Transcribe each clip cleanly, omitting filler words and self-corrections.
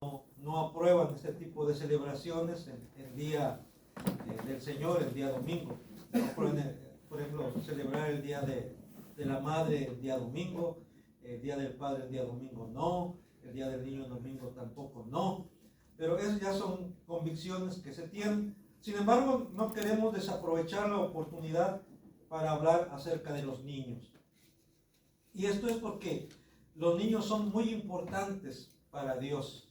no aprueban este tipo de celebraciones el día del Señor, el día domingo. Por ejemplo, celebrar el día de la madre el día domingo, el día del padre el día domingo no, el día del niño domingo tampoco no. Pero esas ya son convicciones que se tienen. Sin embargo, no queremos desaprovechar la oportunidad para hablar acerca de los niños. Y esto es porque los niños son muy importantes para Dios.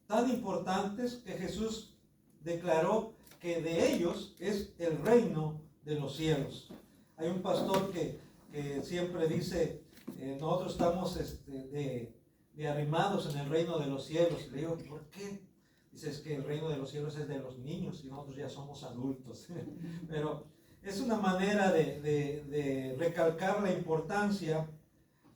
Tan importantes que Jesús declaró que de ellos es el reino de los cielos. Hay un pastor que siempre dice, nosotros estamos de arrimados en el reino de los cielos. Le digo, ¿por qué? Dice, es que el reino de los cielos es de los niños y nosotros ya somos adultos. Pero es una manera de recalcar la importancia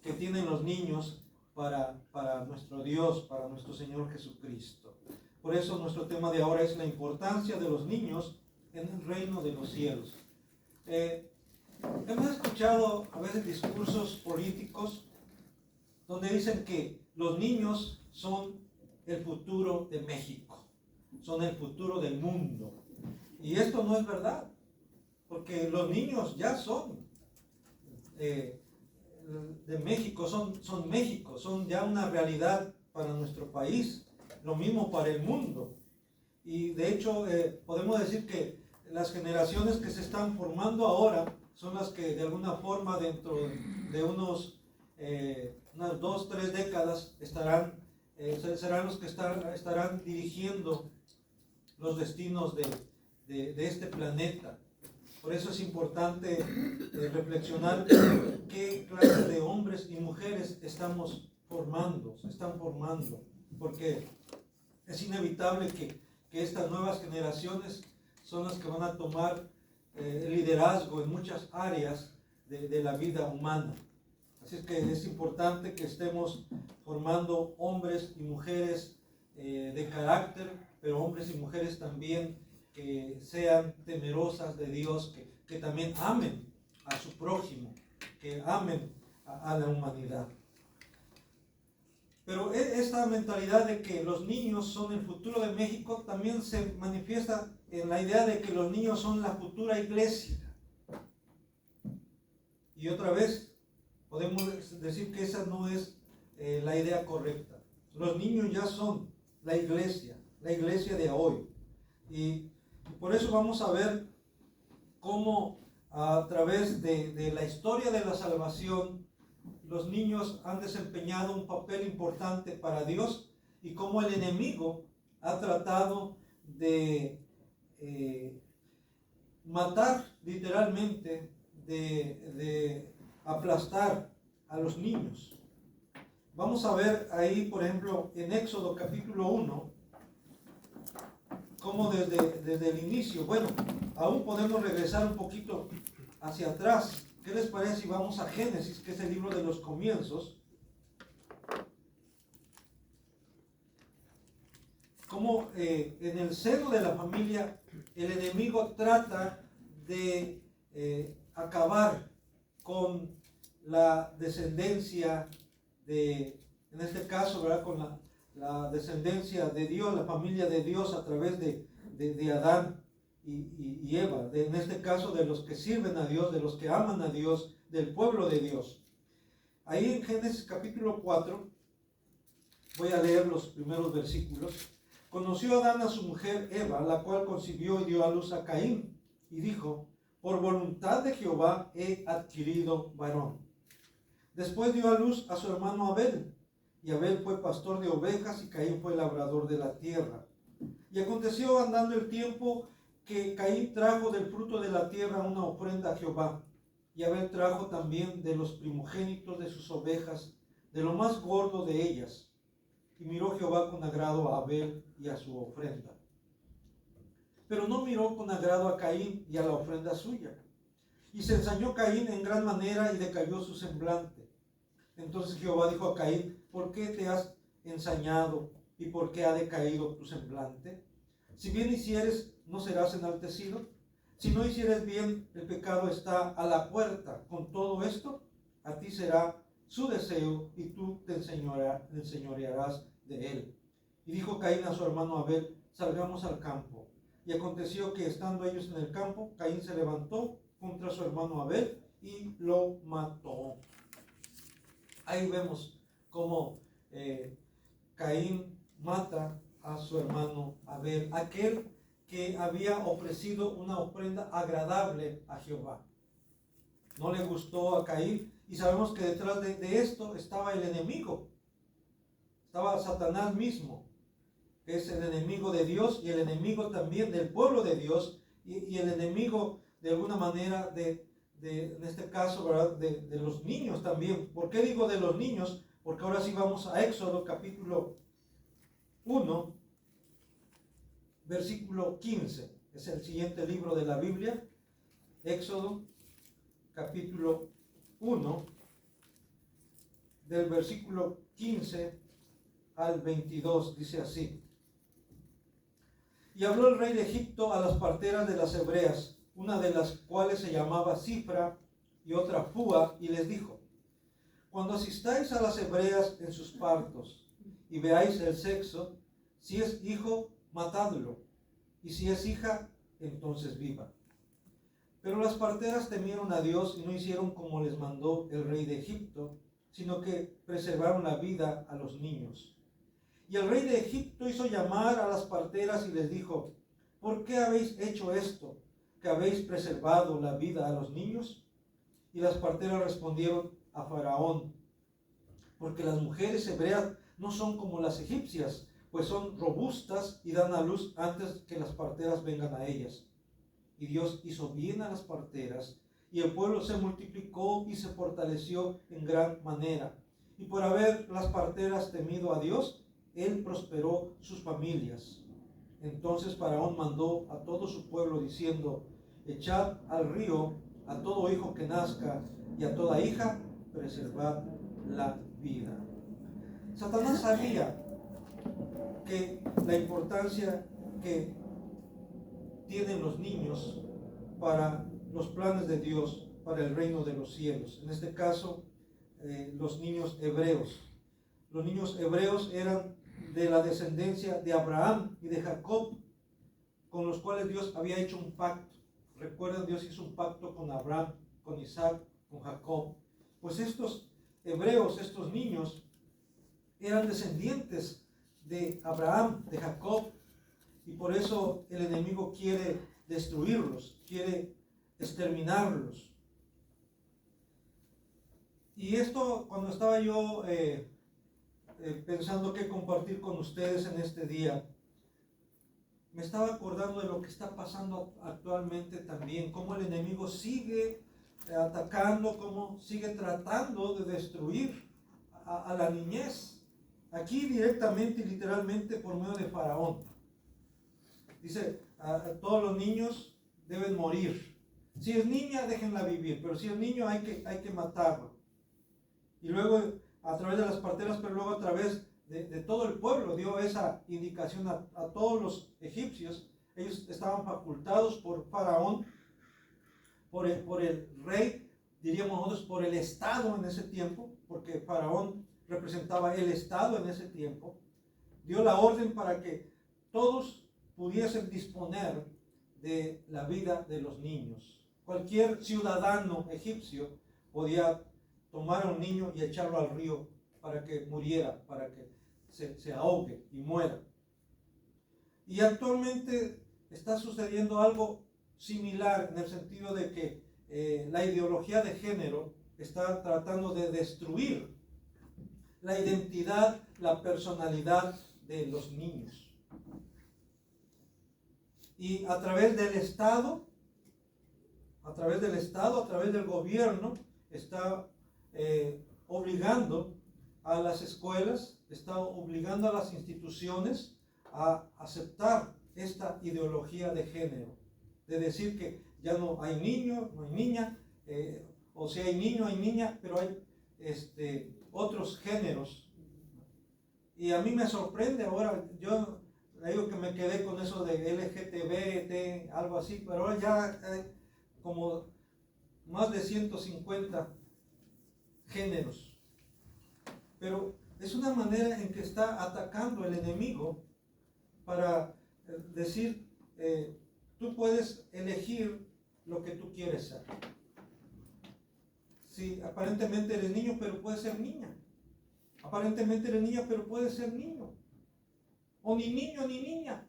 que tienen los niños para nuestro Dios, para nuestro Señor Jesucristo. Por eso nuestro tema de ahora es la importancia de los niños en el reino de los cielos. Hemos escuchado a veces discursos políticos donde dicen que los niños son el futuro de México, son el futuro del mundo. Y esto no es verdad, porque los niños ya son de México, son México, son ya una realidad para nuestro país, lo mismo para el mundo. Y de hecho podemos decir que las generaciones que se están formando ahora son las que de alguna forma dentro de unas 2, 3 décadas serán los que estarán dirigiendo los destinos de este planeta. Por eso es importante reflexionar qué clase de hombres y mujeres se están formando, porque es inevitable que estas nuevas generaciones son las que van a tomar el liderazgo en muchas áreas de la vida humana. Así es que es importante que estemos formando hombres y mujeres de carácter, pero hombres y mujeres también que sean temerosas de Dios, que también amen a su prójimo, que amen a la humanidad. Pero esta mentalidad de que los niños son el futuro de México también se manifiesta en la idea de que los niños son la futura iglesia. Y otra vez, podemos decir que esa no es la idea correcta. Los niños ya son la iglesia de hoy. Y por eso vamos a ver cómo a través de la historia de la salvación, los niños han desempeñado un papel importante para Dios y cómo el enemigo ha tratado de matar literalmente, de aplastar a los niños. Vamos a ver ahí, por ejemplo, en Éxodo capítulo 1, como desde el inicio, bueno, aún podemos regresar un poquito hacia atrás. ¿Qué les parece si vamos a Génesis, que es el libro de los comienzos? Como en el seno de la familia el enemigo trata de acabar con la descendencia en este caso, ¿verdad?, con la descendencia de Dios, la familia de Dios a través de Adán y Eva, en este caso de los que sirven a Dios, de los que aman a Dios, del pueblo de Dios. Ahí en Génesis capítulo 4, voy a leer los primeros versículos. Conoció Adán a su mujer Eva, la cual concibió y dio a luz a Caín, y dijo, por voluntad de Jehová he adquirido varón. Después dio a luz a su hermano Abel, y Abel fue pastor de ovejas y Caín fue labrador de la tierra. Y aconteció andando el tiempo que Caín trajo del fruto de la tierra una ofrenda a Jehová, y Abel trajo también de los primogénitos de sus ovejas, de lo más gordo de ellas. Y miró Jehová con agrado a Abel y a su ofrenda. Pero no miró con agrado a Caín y a la ofrenda suya. Y se ensañó Caín en gran manera y decayó su semblante. Entonces Jehová dijo a Caín, ¿por qué te has ensañado y por qué ha decaído tu semblante? Si bien hicieres, ¿no serás enaltecido? Si no hicieres bien, el pecado está a la puerta. Con todo esto, a ti será su deseo y tú te enseñorearás de él. Y dijo Caín a su hermano Abel: salgamos al campo. Y aconteció que estando ellos en el campo, Caín se levantó contra su hermano Abel y lo mató. Ahí vemos cómo Caín mata a su hermano Abel, aquel que había ofrecido una ofrenda agradable a Jehová. No le gustó a Caín, y sabemos que detrás de esto estaba el enemigo. Estaba Satanás mismo, que es el enemigo de Dios y el enemigo también del pueblo de Dios, y el enemigo de alguna manera en este caso, ¿verdad?, de los niños también. ¿Por qué digo de los niños? Porque ahora sí vamos a Éxodo capítulo 1, versículo 15. Es el siguiente libro de la Biblia. Éxodo capítulo 1, del versículo 15 al 22, dice así: y habló el rey de Egipto a las parteras de las hebreas, una de las cuales se llamaba Cifra y otra Fúa, y les dijo: cuando asistáis a las hebreas en sus partos y veáis el sexo, si es hijo, matadlo, y si es hija, entonces viva. Pero las parteras temieron a Dios y no hicieron como les mandó el rey de Egipto, sino que preservaron la vida a los niños. Y el rey de Egipto hizo llamar a las parteras y les dijo: ¿por qué habéis hecho esto, que habéis preservado la vida a los niños? Y las parteras respondieron a Faraón: porque las mujeres hebreas no son como las egipcias, pues son robustas y dan a luz antes que las parteras vengan a ellas. Y Dios hizo bien a las parteras, y el pueblo se multiplicó y se fortaleció en gran manera. Y por haber las parteras temido a Dios, Él prosperó sus familias. Entonces Faraón mandó a todo su pueblo diciendo: echad al río a todo hijo que nazca, y a toda hija preservad la vida. Satanás sabía que la importancia que tienen los niños para los planes de Dios, para el reino de los cielos. En este caso, los niños hebreos. Los niños hebreos eran de la descendencia de Abraham y de Jacob, con los cuales Dios había hecho un pacto. Recuerden, Dios hizo un pacto con Abraham, con Isaac, con Jacob. Pues estos hebreos, estos niños, eran descendientes de Abraham, de Jacob, y por eso el enemigo quiere destruirlos, quiere exterminarlos. Y esto, cuando estaba yo pensando qué compartir con ustedes en este día, me estaba acordando de lo que está pasando actualmente también, cómo el enemigo sigue atacando, cómo sigue tratando de destruir a la niñez, aquí directamente y literalmente por medio de Faraón. Dice, a todos los niños deben morir. Si es niña, déjenla vivir, pero si es niño hay que matarlo. Y luego a través de las parteras, pero luego a través de todo el pueblo dio esa indicación a todos los egipcios. Ellos estaban facultados por Faraón, por el rey, diríamos nosotros, por el Estado en ese tiempo, porque Faraón representaba el Estado en ese tiempo. Dio la orden para que todos pudiesen disponer de la vida de los niños. Cualquier ciudadano egipcio podía tomar a un niño y echarlo al río para que muriera, para que se ahogue y muera. Y actualmente está sucediendo algo similar, en el sentido de que la ideología de género está tratando de destruir la identidad, la personalidad de los niños. Y a través del Estado, a través del gobierno, está obligando a las escuelas, está obligando a las instituciones a aceptar esta ideología de género, de decir que ya no hay niño, no hay niña, o si hay niño, hay niña, pero hay otros géneros. Y a mí me sorprende ahora, yo digo que me quedé con eso de LGTB, algo así, pero ahora ya hay como más de 150 géneros. Pero Es una manera en que está atacando el enemigo para decir, tú puedes elegir lo que tú quieres ser. Sí, aparentemente eres niño, pero puedes ser niña. Aparentemente eres niña, pero puedes ser niño. O ni niño ni niña.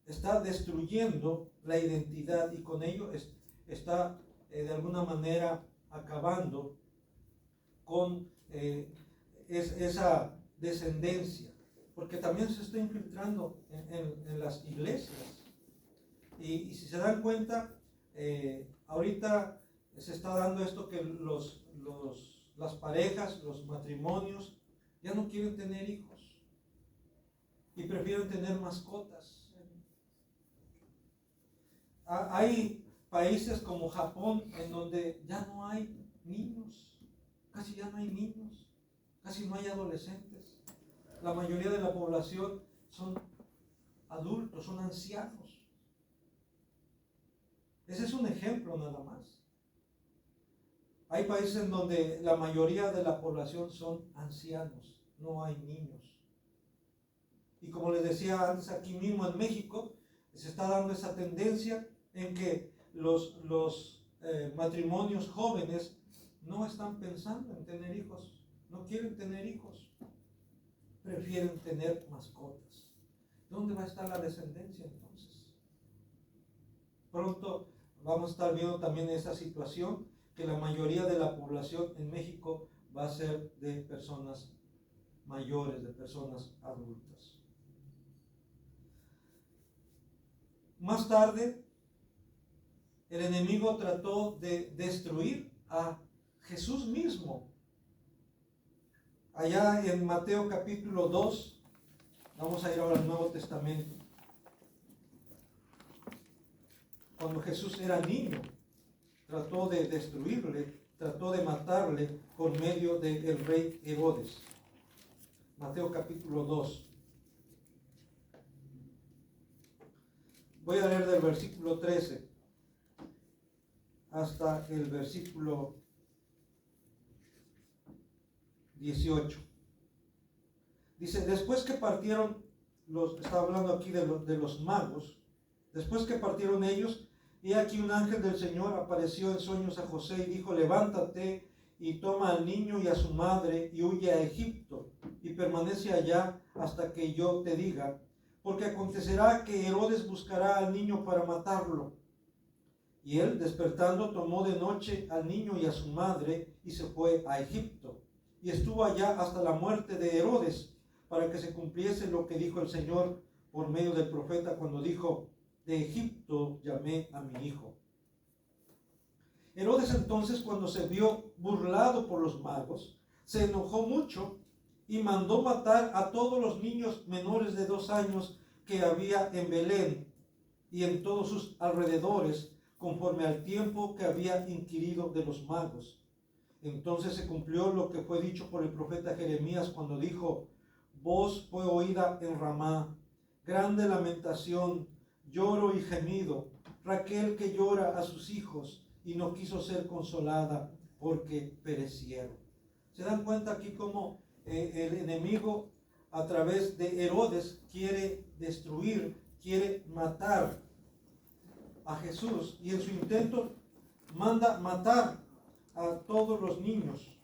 Está destruyendo la identidad y con ello está de alguna manera acabando con esa descendencia, porque también se está infiltrando en las iglesias. Y si se dan cuenta, ahorita se está dando esto que las parejas, los matrimonios, ya no quieren tener hijos y prefieren tener mascotas. Hay países como Japón en donde ya no hay niños, casi ya no hay niños, casi no hay adolescentes. La mayoría de la población son adultos, son ancianos. Ese es un ejemplo nada más. Hay países en donde la mayoría de la población son ancianos, no hay niños. Y como les decía antes, aquí mismo en México se está dando esa tendencia en que los matrimonios jóvenes no están pensando en tener hijos, no quieren tener hijos, prefieren tener mascotas. ¿Dónde va a estar la descendencia entonces? Pronto vamos a estar viendo también esa situación, que la mayoría de la población en México va a ser de personas mayores, de personas adultas. Más tarde, el enemigo trató de destruir a Jesús mismo. Allá en Mateo capítulo 2, vamos a ir ahora al Nuevo Testamento. Cuando Jesús era niño, trató de destruirle, trató de matarle por medio del rey Herodes. Mateo capítulo 2. Voy a leer del versículo 13 hasta el versículo 18. Dice, después que partieron, está hablando aquí de los magos, después que partieron ellos, y aquí un ángel del Señor apareció en sueños a José y dijo, levántate y toma al niño y a su madre y huye a Egipto y permanece allá hasta que yo te diga, porque acontecerá que Herodes buscará al niño para matarlo. Y él, despertando, tomó de noche al niño y a su madre y se fue a Egipto. Y estuvo allá hasta la muerte de Herodes, para que se cumpliese lo que dijo el Señor por medio del profeta cuando dijo, de Egipto llamé a mi hijo. Herodes entonces, cuando se vio burlado por los magos, se enojó mucho y mandó matar a todos los niños menores de 2 años que había en Belén y en todos sus alrededores, conforme al tiempo que había inquirido de los magos. Entonces se cumplió lo que fue dicho por el profeta Jeremías cuando dijo, voz fue oída en Ramá, grande lamentación, lloro y gemido, Raquel que llora a sus hijos y no quiso ser consolada porque perecieron. ¿Se dan cuenta aquí cómo el enemigo a través de Herodes quiere destruir, quiere matar a Jesús, y en su intento manda matar a todos los niños,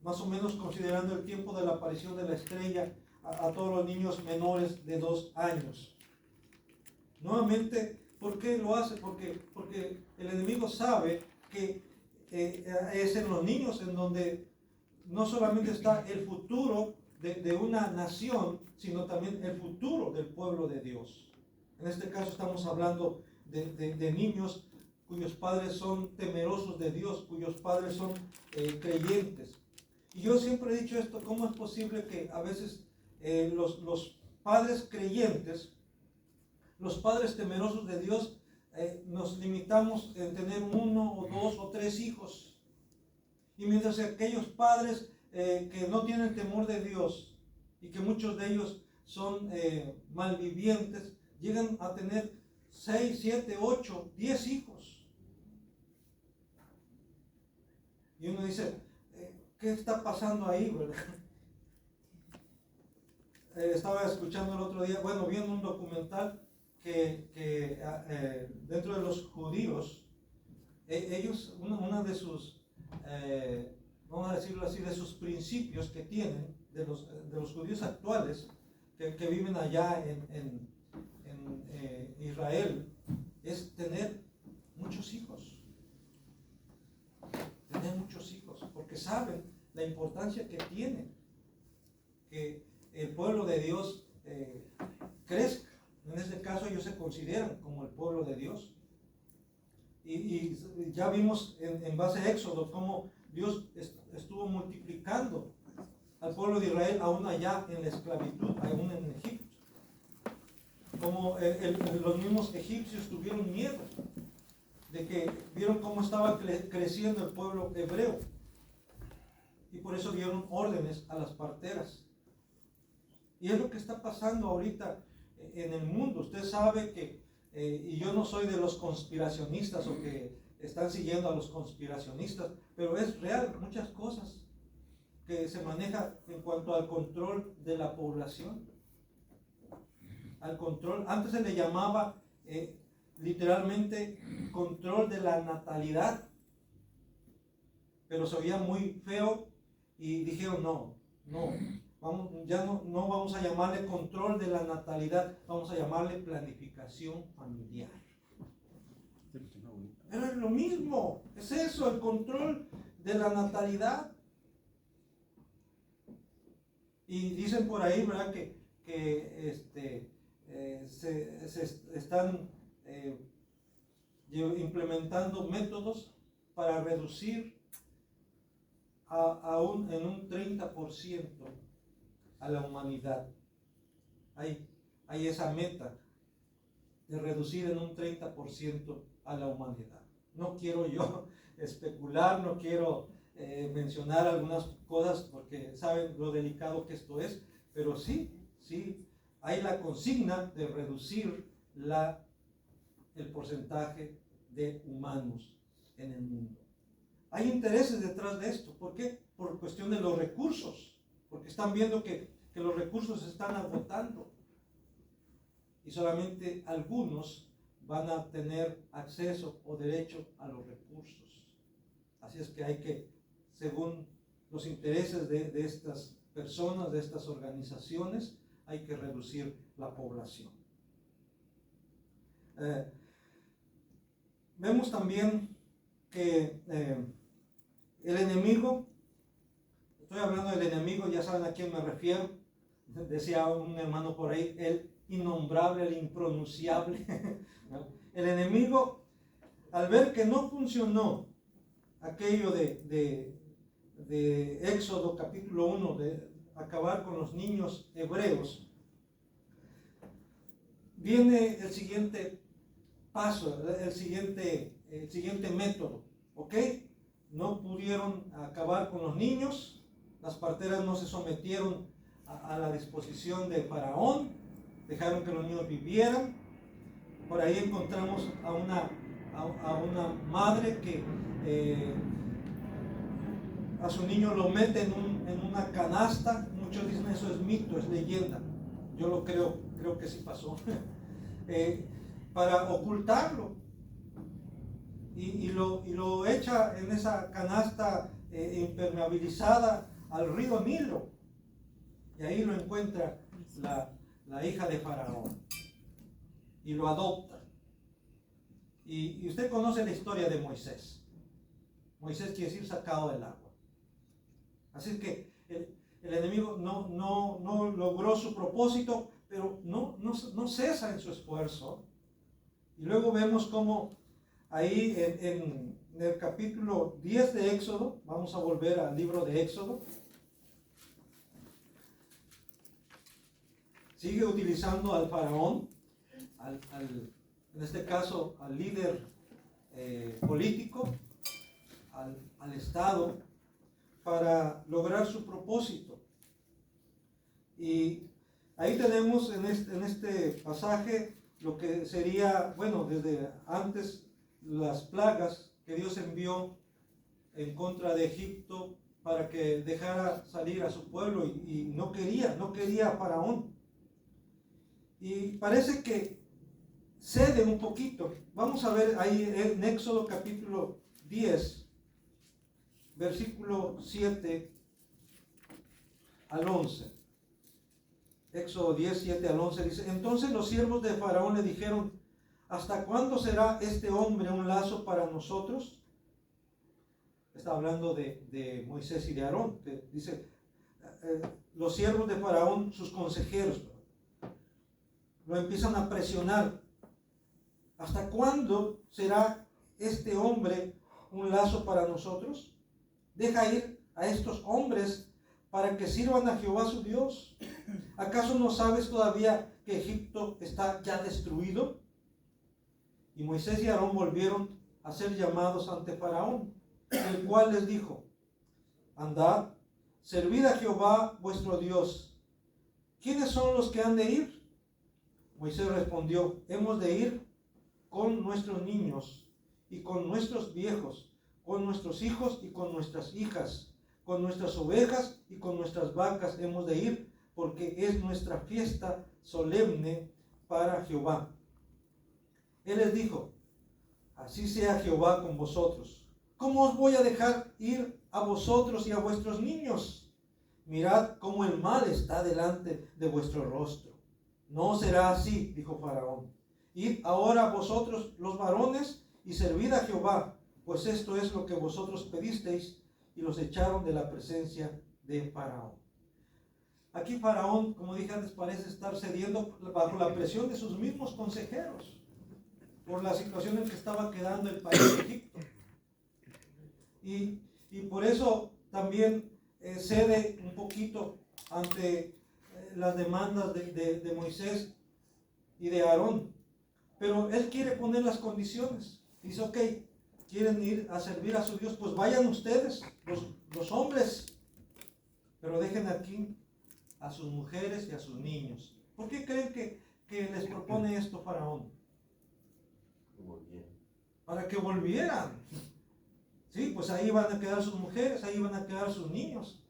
más o menos considerando el tiempo de la aparición de la estrella, a todos los niños menores de 2 años. Nuevamente, ¿por qué lo hace? Porque el enemigo sabe que es en los niños en donde no solamente está el futuro de una nación, sino también el futuro del pueblo de Dios. En este caso estamos hablando de niños cuyos padres son temerosos de Dios, cuyos padres son creyentes. Y yo siempre he dicho esto, ¿cómo es posible que a veces los padres creyentes, los padres temerosos de Dios, nos limitamos en tener 1 o 2 o 3 hijos? Y mientras que aquellos padres que no tienen temor de Dios y que muchos de ellos son malvivientes, llegan a tener 6, 7, 8, 10 hijos. Y uno dice, ¿qué está pasando ahí, verdad? Estaba escuchando el otro día, bueno, viendo un documental que dentro de los judíos, ellos, una de sus, vamos a decirlo así, de sus principios que tienen, de los judíos actuales, que viven allá en Israel, es tener muchos hijos. Tener muchos hijos, porque saben la importancia que tiene que el pueblo de Dios crezca. En este caso ellos se consideran como el pueblo de Dios. Y ya vimos en base a Éxodo cómo Dios estuvo multiplicando al pueblo de Israel aún allá en la esclavitud, aún en Egipto. Como los mismos egipcios tuvieron miedo de que vieron cómo estaba creciendo el pueblo hebreo. Y por eso dieron órdenes a las parteras. Y es lo que está pasando ahorita en el mundo. Usted sabe que, y yo no soy de los conspiracionistas o que están siguiendo a los conspiracionistas, pero es real muchas cosas que se manejan en cuanto al control de la población. Al control, antes se le llamaba literalmente control de la natalidad, pero se oía muy feo y dijeron no, ya no vamos a llamarle control de la natalidad, vamos a llamarle planificación familiar. Pero es lo mismo, es eso, el control de la natalidad. Y dicen por ahí, ¿verdad?, que se están implementando métodos para reducir en un 30% a la humanidad. Hay esa meta de reducir en un 30% a la humanidad. No quiero yo especular, no quiero mencionar algunas cosas porque saben lo delicado que esto es, pero sí, hay la consigna de reducir el porcentaje de humanos en el mundo. Hay intereses detrás de esto. ¿Por qué? Por cuestión de los recursos, porque están viendo que los recursos se están agotando y solamente algunos van a tener acceso o derecho a los recursos. Así es que hay que, según los intereses de estas personas, de estas organizaciones, hay que reducir la población. Vemos también que el enemigo, estoy hablando del enemigo, ya saben a quién me refiero, decía un hermano por ahí, el innombrable, el impronunciable. El enemigo, al ver que no funcionó aquello de Éxodo capítulo 1, de acabar con los niños hebreos, viene el siguiente paso, el siguiente método, ¿ok? No pudieron acabar con los niños, las parteras no se sometieron a la disposición de Faraón, dejaron que los niños vivieran. Por ahí encontramos a una madre que a su niño lo mete en una canasta. Muchos dicen eso es mito, es leyenda. Yo lo creo que sí pasó. Para ocultarlo. Y lo echa en esa canasta impermeabilizada al río Nilo. Y ahí lo encuentra la hija de Faraón. Y lo adopta. Y usted conoce la historia de Moisés. Moisés quiere decir sacado del agua. Así que el enemigo no logró su propósito, pero no cesa en su esfuerzo. Y luego vemos cómo ahí en el capítulo 10 de Éxodo, vamos a volver al libro de Éxodo, sigue utilizando al faraón, en este caso al líder político, al Estado, para lograr su propósito. Y ahí tenemos en este pasaje lo que sería, bueno, desde antes las plagas que Dios envió en contra de Egipto para que dejara salir a su pueblo y no quería a Faraón. Y parece que cede un poquito. Vamos a ver ahí en Éxodo capítulo 10, versículo 7 al 11. Éxodo 10, 7 al 11 dice: entonces los siervos de Faraón le dijeron: ¿hasta cuándo será este hombre un lazo para nosotros? Está hablando de Moisés y de Aarón. Dice, los siervos de Faraón, sus consejeros, lo empiezan a presionar. ¿Hasta cuándo será este hombre un lazo para nosotros? Deja ir a estos hombres para que sirvan a Jehová su Dios. ¿Acaso no sabes todavía que Egipto está ya destruido? Y Moisés y Aarón volvieron a ser llamados ante Faraón, el cual les dijo: andad, servid a Jehová vuestro Dios. ¿Quiénes son los que han de ir? Moisés respondió: hemos de ir con nuestros niños y con nuestros viejos, con nuestros hijos y con nuestras hijas, con nuestras ovejas y con nuestras vacas hemos de ir, porque es nuestra fiesta solemne para Jehová. Él les dijo: así sea Jehová con vosotros. ¿Cómo os voy a dejar ir a vosotros y a vuestros niños? Mirad cómo el mal está delante de vuestro rostro. No será así, dijo Faraón. Id ahora vosotros los varones y servid a Jehová, pues esto es lo que vosotros pedisteis. Y los echaron de la presencia de Faraón. Aquí Faraón, como dije antes, parece estar cediendo bajo la presión de sus mismos consejeros por la situación en que estaba quedando el país de Egipto. Y por eso también cede un poquito ante las demandas de Moisés y de Aarón. Pero él quiere poner las condiciones. Dice: ok, quieren ir a servir a su Dios, pues vayan ustedes, los hombres, pero dejen aquí a sus mujeres y a sus niños. ¿Por qué creen que les propone esto Faraón? Para que volvieran. Sí, pues ahí van a quedar sus mujeres, ahí van a quedar sus niños.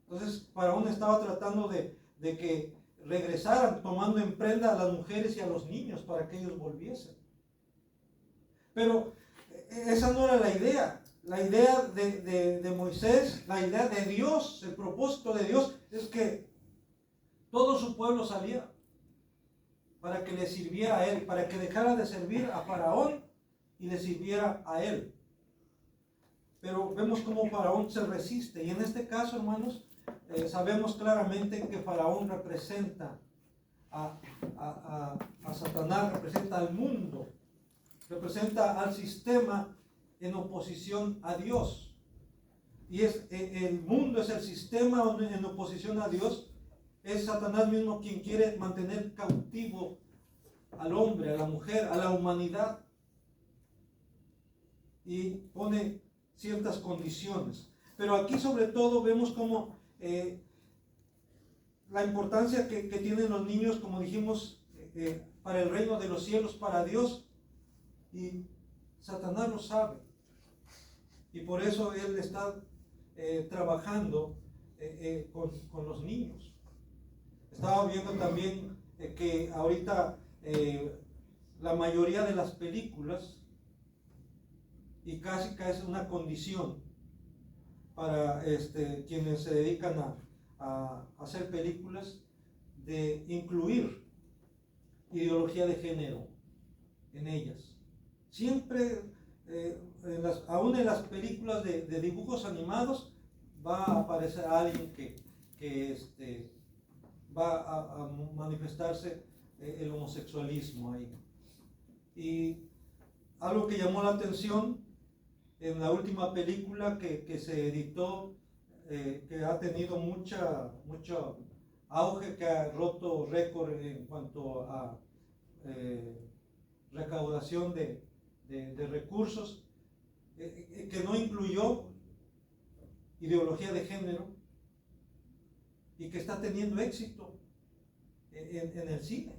Entonces Faraón estaba tratando de que regresaran, tomando en prenda a las mujeres y a los niños para que ellos volviesen. Pero esa no era la idea. La idea de Moisés, la idea de Dios, el propósito de Dios es que todo su pueblo saliera para que le sirviera a él, para que dejara de servir a Faraón y le sirviera a él. Pero vemos cómo Faraón se resiste. Y en este caso, hermanos, sabemos claramente que Faraón representa a Satanás, representa al mundo, representa al sistema en oposición a Dios. Y el mundo es el sistema en oposición a Dios. Es Satanás mismo quien quiere mantener cautivo al hombre, a la mujer, a la humanidad. Y pone ciertas condiciones. Pero aquí sobre todo vemos como la importancia que tienen los niños, como dijimos, para el reino de los cielos, para Dios. Y Satanás lo sabe. Y por eso él está trabajando con los niños. Estaba viendo también que ahorita la mayoría de las películas, y casi es una condición para quienes se dedican a hacer películas, de incluir ideología de género en ellas. Siempre, aún en las películas de dibujos animados, va a aparecer alguien que va a manifestarse el homosexualismo ahí. Y algo que llamó la atención en la última película que se editó, que ha tenido mucho auge, que ha roto récord en cuanto a recaudación de recursos, que no incluyó ideología de género y que está teniendo éxito en el cine.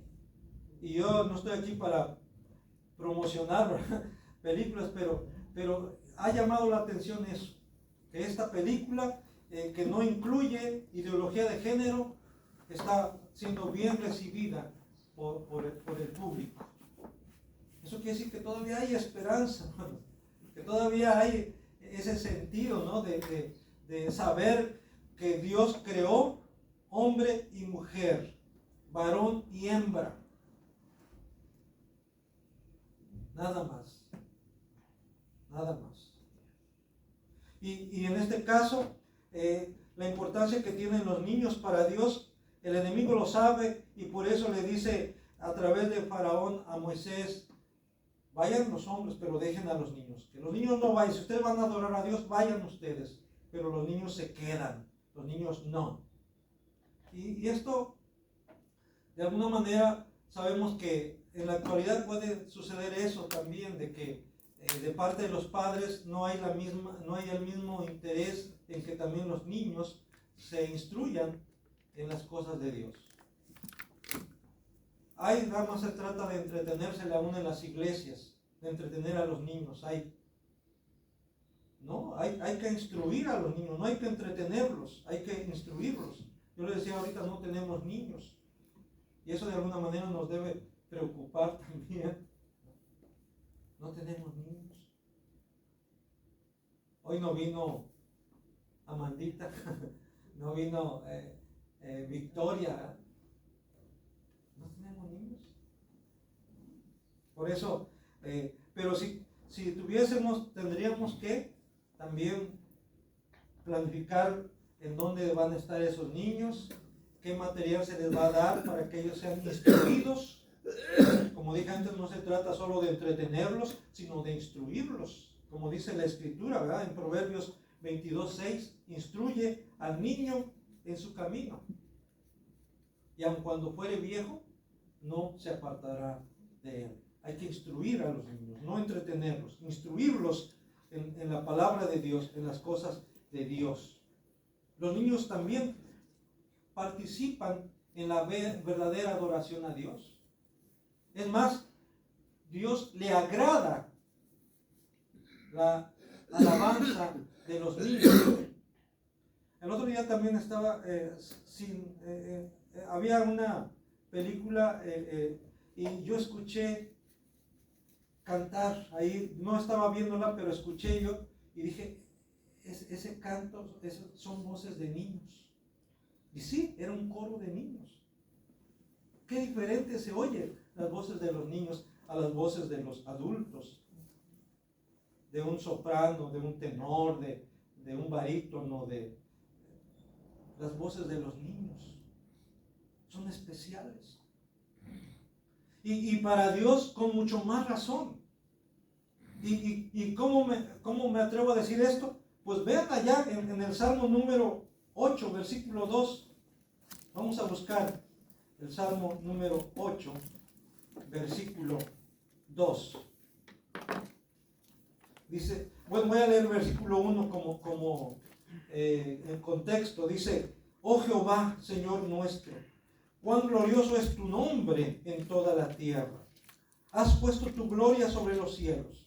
Y yo no estoy aquí para promocionar películas, pero ha llamado la atención eso, que esta película que no incluye ideología de género está siendo bien recibida por el público. Eso quiere decir que todavía hay esperanza, hermano, que todavía hay ese sentido, ¿no? de saber que Dios creó hombre y mujer, varón y hembra. Nada más. Nada más. Y en este caso, la importancia que tienen los niños para Dios, el enemigo lo sabe y por eso le dice a través de Faraón a Moisés: vayan los hombres, pero dejen a los niños. Que los niños no vayan. Si ustedes van a adorar a Dios, vayan ustedes. Pero los niños se quedan. Los niños no. Y esto, de alguna manera, sabemos que en la actualidad puede suceder eso también, de que de parte de los padres no hay el mismo interés en que también los niños se instruyan en las cosas de Dios. Nada más se trata de entretenérsele aún en las iglesias, de entretener a los niños. Hay que instruir a los niños, no hay que entretenerlos, hay que instruirlos. Yo les decía ahorita, no tenemos niños. Y eso de alguna manera nos debe preocupar también. No tenemos niños. Hoy no vino Amandita, no vino Victoria. No tenemos niños. Por eso, pero si tuviésemos, tendríamos que también planificar en dónde van a estar esos niños, qué material se les va a dar para que ellos sean instruidos. Como dije antes, no se trata solo de entretenerlos, sino de instruirlos. Como dice la Escritura, ¿verdad? En Proverbios 22:6, instruye al niño en su camino. Y aun cuando fuere viejo, no se apartará de él. Hay que instruir a los niños, no entretenerlos, instruirlos en la palabra de Dios, en las cosas de Dios. Los niños también participan en la verdadera adoración a Dios. Es más, Dios le agrada la alabanza de los niños. El otro día también estaba había una película y yo escuché cantar ahí, no estaba viéndola, pero escuché yo y dije, ese canto, son voces de niños. Y sí, era un coro de niños. Qué diferente se oyen las voces de los niños a las voces de los adultos, de un soprano, de un tenor, de un barítono, de las voces de los niños. Son especiales. Y para Dios con mucho más razón. ¿Y cómo me atrevo a decir esto? Pues vean allá en el Salmo número 8, versículo 2. Vamos a buscar el Salmo número 8, versículo 2. Dice, bueno, voy a leer el versículo 1 como en contexto. Dice: oh Jehová, Señor nuestro, cuán glorioso es tu nombre en toda la tierra. Has puesto tu gloria sobre los cielos.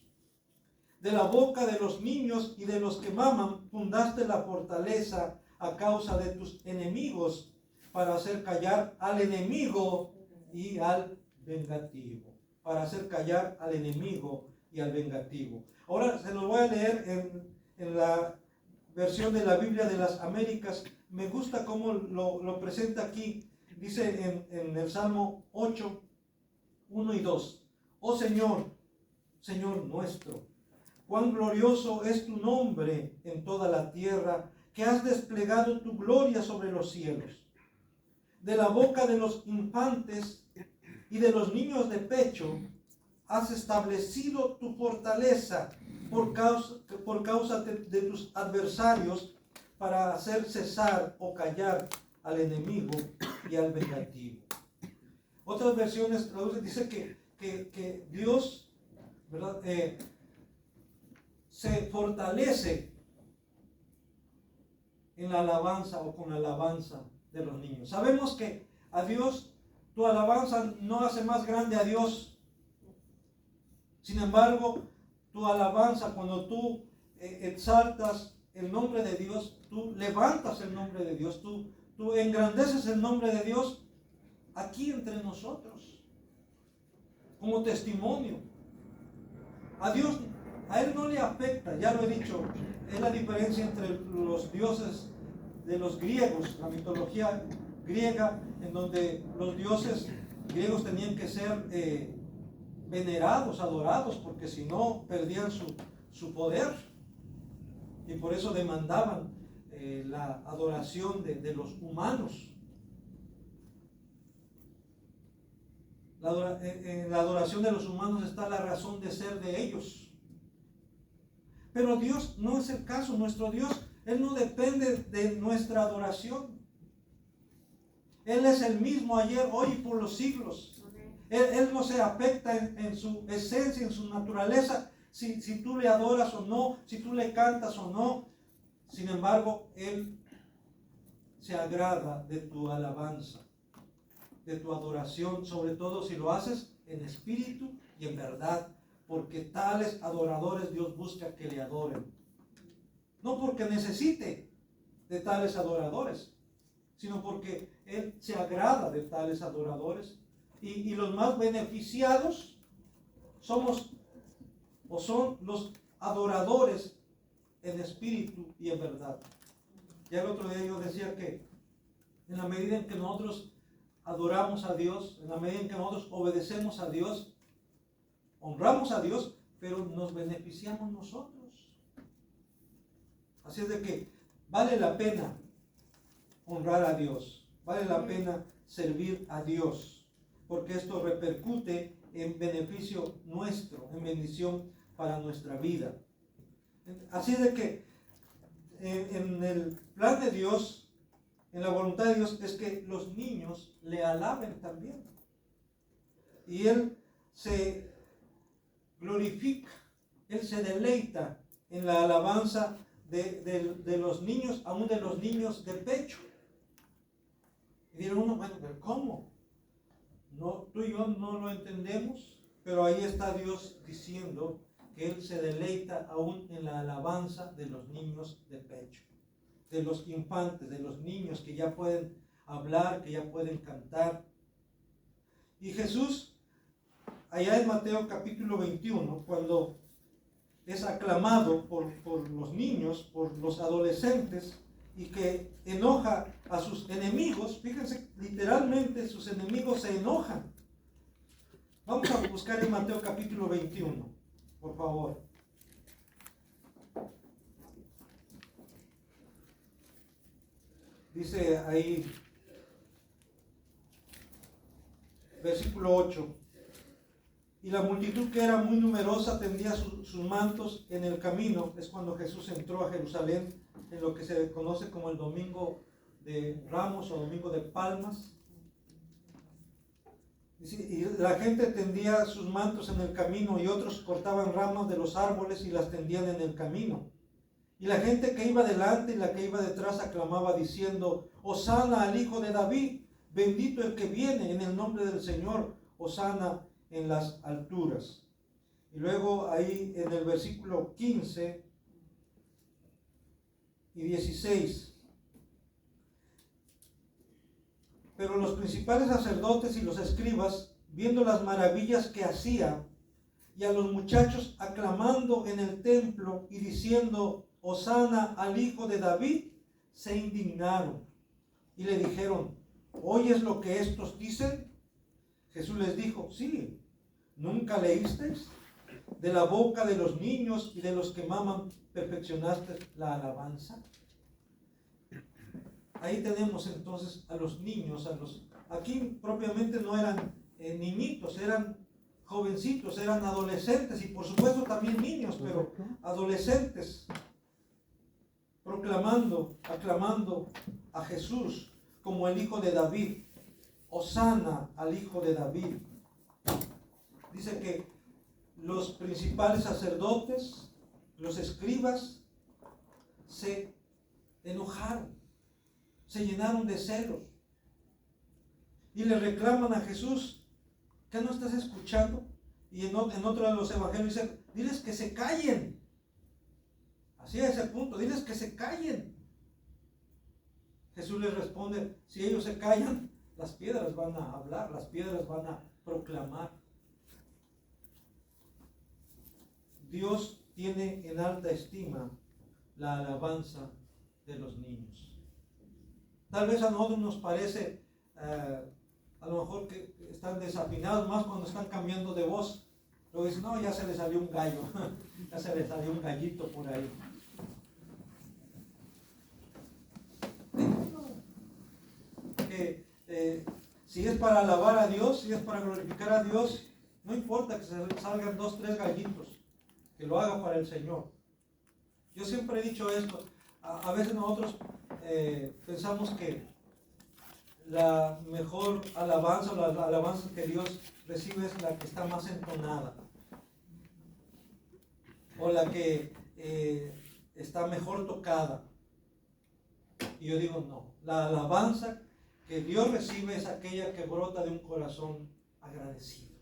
De la boca de los niños y de los que maman, fundaste la fortaleza a causa de tus enemigos, para hacer callar al enemigo y al vengativo. Para hacer callar al enemigo y al vengativo. Ahora se los voy a leer en la versión de la Biblia de las Américas. Me gusta cómo lo presenta aquí. Dice en el Salmo 8, 1 y 2. Oh Señor, Señor nuestro, cuán glorioso es tu nombre en toda la tierra, que has desplegado tu gloria sobre los cielos. De la boca de los infantes y de los niños de pecho, has establecido tu fortaleza por causa de tus adversarios, para hacer cesar o callar al enemigo y al vengativo. Otras versiones traducen, dice que Dios, ¿verdad? Se fortalece en la alabanza o con la alabanza de los niños. Sabemos que a Dios, tu alabanza no hace más grande a Dios. Sin embargo, tu alabanza, cuando tú exaltas el nombre de Dios, tú levantas el nombre de Dios, tú engrandeces el nombre de Dios aquí entre nosotros, como testimonio. A Dios, a Él no le afecta, ya lo he dicho, es la diferencia entre los dioses de los griegos, la mitología griega, en donde los dioses griegos tenían que ser venerados, adorados, porque si no perdían su poder, y por eso demandaban la adoración de los humanos. En la adoración de los humanos está la razón de ser de ellos. Pero Dios no es el caso. Nuestro Dios, Él no depende de nuestra adoración. Él es el mismo ayer, hoy y por los siglos. Él no se afecta en su esencia, en su naturaleza, si tú le adoras o no, si tú le cantas o no. Sin embargo, Él se agrada de tu alabanza, de tu adoración, sobre todo si lo haces en espíritu y en verdad, porque tales adoradores Dios busca que le adoren. No porque necesite de tales adoradores, sino porque Él se agrada de tales adoradores. Y los más beneficiados somos o son los adoradores en espíritu y en verdad. Ya el otro día yo decía que en la medida en que nosotros adoramos a Dios, en la medida en que nosotros obedecemos a Dios, honramos a Dios, pero nos beneficiamos nosotros. Así es de que vale la pena honrar a Dios, vale la pena servir a Dios, porque esto repercute en beneficio nuestro, en bendición para nuestra vida. Así es de que en el plan de Dios, en la voluntad de Dios, es que los niños le alaben también. Y Él se glorifica, Él se deleita en la alabanza de los niños, aún de los niños de pecho. Y dirá uno, bueno, pero ¿cómo? No, tú y yo no lo entendemos, pero ahí está Dios diciendo que Él se deleita aún en la alabanza de los niños de pecho, de los infantes, de los niños que ya pueden hablar, que ya pueden cantar. Y Jesús, allá en Mateo capítulo 21, cuando es aclamado por los niños, por los adolescentes, y que enoja a sus enemigos, fíjense, literalmente sus enemigos se enojan. Vamos a buscar en Mateo capítulo 21, por favor. Dice ahí, versículo 8. Y la multitud, que era muy numerosa, tendía sus mantos en el camino. Es cuando Jesús entró a Jerusalén, en lo que se conoce como el Domingo de Ramos o Domingo de Palmas. Y la gente tendía sus mantos en el camino, y otros cortaban ramas de los árboles y las tendían en el camino. Y la gente que iba delante y la que iba detrás aclamaba diciendo: Hosana al Hijo de David, bendito el que viene en el nombre del Señor, hosana en las alturas. Y luego ahí en el versículo 15 y 16. Pero los principales sacerdotes y los escribas, viendo las maravillas que hacía, y a los muchachos aclamando en el templo y diciendo: Hosana al Hijo de David, se indignaron y le dijeron: ¿oyes lo que estos dicen? Jesús les dijo: sí, ¿nunca leísteis? De la boca de los niños y de los que maman perfeccionaste la alabanza. Ahí tenemos entonces a los niños, aquí propiamente no eran niñitos, eran jovencitos, eran adolescentes, y por supuesto también niños, pero adolescentes, proclamando, aclamando a Jesús como el Hijo de David. Hosana al Hijo de David. Dice que los principales sacerdotes, los escribas, se enojaron, se llenaron de celos y le reclaman a Jesús: ¿qué no estás escuchando? Y en otro de los evangelios dice: diles que se callen. Así a ese punto, diles que se callen. Jesús les responde, si ellos se callan, las piedras van a hablar, las piedras van a proclamar. Dios tiene en alta estima la alabanza de los niños. Tal vez a nosotros nos parece, a lo mejor que están desafinados más cuando están cambiando de voz. Luego dicen, no, ya se les salió un gallo, ya se les salió un gallito por ahí. Si es para alabar a Dios, si es para glorificar a Dios, no importa que se salgan 2, 3 gallitos, que lo haga para el Señor. Yo siempre he dicho esto, a veces nosotros pensamos que la mejor alabanza, o la alabanza que Dios recibe es la que está más entonada, o la que está mejor tocada. Y yo digo, no, la alabanza que Dios recibe es aquella que brota de un corazón agradecido.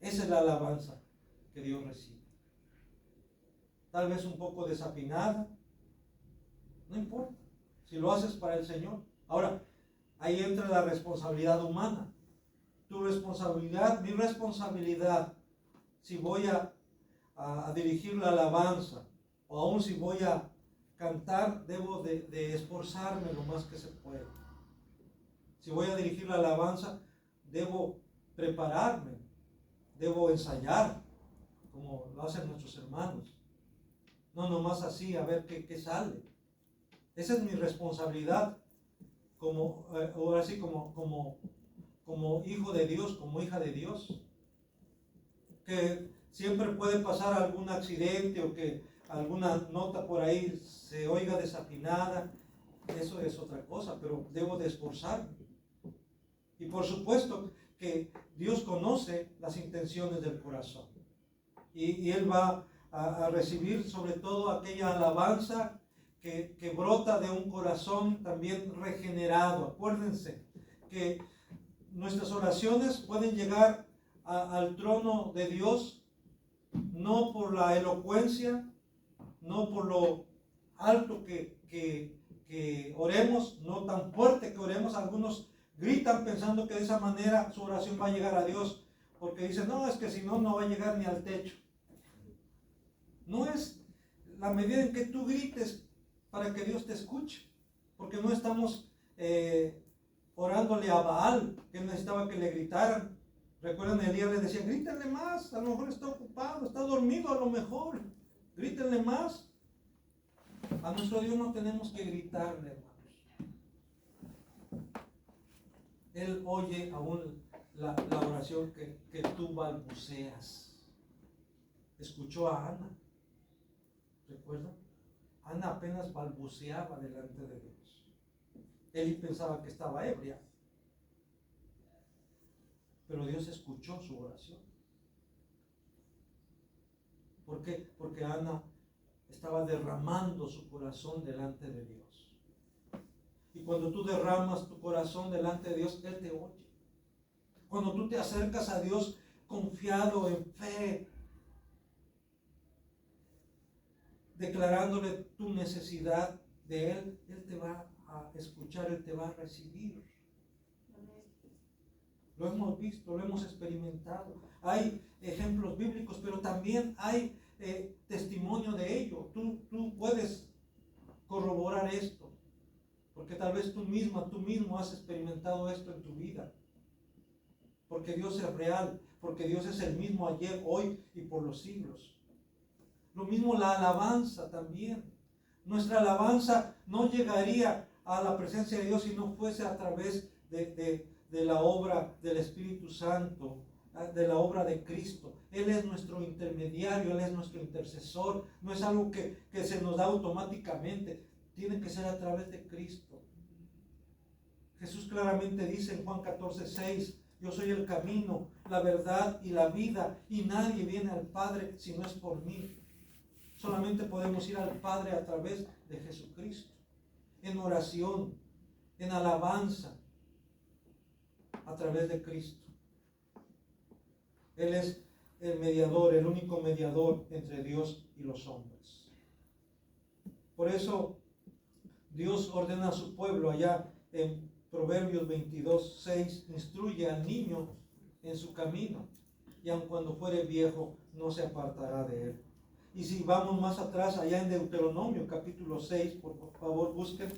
Esa es la alabanza que Dios recibe. Tal vez un poco desafinada, no importa, si lo haces para el Señor. Ahora, ahí entra la responsabilidad humana. Tu responsabilidad, mi responsabilidad, si voy a dirigir la alabanza, o aún si voy a cantar, debo de esforzarme lo más que se pueda. Si voy a dirigir la alabanza, debo prepararme, debo ensayar, como lo hacen nuestros hermanos. No nomás así, a ver qué sale. Esa es mi responsabilidad, ahora sí, como hijo de Dios, como hija de Dios. Que siempre puede pasar algún accidente o que alguna nota por ahí se oiga desafinada, eso es otra cosa, pero debo de esforzarme. Y por supuesto que Dios conoce las intenciones del corazón. Y Él va a recibir sobre todo aquella alabanza que brota de un corazón también regenerado. Acuérdense que nuestras oraciones pueden llegar al trono de Dios no por la elocuencia, no por lo alto que oremos, no tan fuerte que oremos. Algunos gritan pensando que de esa manera su oración va a llegar a Dios, porque dicen, no, es que si no, no va a llegar ni al techo. No es la medida en que tú grites para que Dios te escuche, porque no estamos orándole a Baal, que necesitaba que le gritaran. Recuerdan, Elías le decía, grítenle más, a lo mejor está ocupado, está dormido a lo mejor, grítenle más. A nuestro Dios no tenemos que gritarle, hermanos. Él oye aún la oración que tú balbuceas. Escuchó a Ana, ¿recuerdan? Ana apenas balbuceaba delante de Dios. Él pensaba que estaba ebria, pero Dios escuchó su oración. ¿Por qué? Porque Ana estaba derramando su corazón delante de Dios. Y cuando tú derramas tu corazón delante de Dios, Él te oye. Cuando tú te acercas a Dios confiado en fe, declarándole tu necesidad de Él, Él te va a escuchar, Él te va a recibir. Lo hemos visto, lo hemos experimentado. Hay ejemplos bíblicos, pero también hay testimonio de ello. Tú puedes corroborar esto, porque tal vez tú mismo has experimentado esto en tu vida. Porque Dios es real, porque Dios es el mismo ayer, hoy y por los siglos. Lo mismo la alabanza también. Nuestra alabanza no llegaría a la presencia de Dios si no fuese a través de la obra del Espíritu Santo, de la obra de Cristo. Él es nuestro intermediario, Él es nuestro intercesor. No es algo que se nos da automáticamente, tiene que ser a través de Cristo. Jesús claramente dice en Juan 14:6, yo soy el camino, la verdad y la vida, y nadie viene al Padre si no es por mí. Solamente podemos ir al Padre a través de Jesucristo, en oración, en alabanza, a través de Cristo. Él es el mediador, el único mediador entre Dios y los hombres. Por eso Dios ordena a su pueblo allá en Proverbios 22:6, instruye al niño en su camino, y aun cuando fuere viejo no se apartará de él. Y si vamos más atrás, allá en Deuteronomio capítulo 6, por favor busquen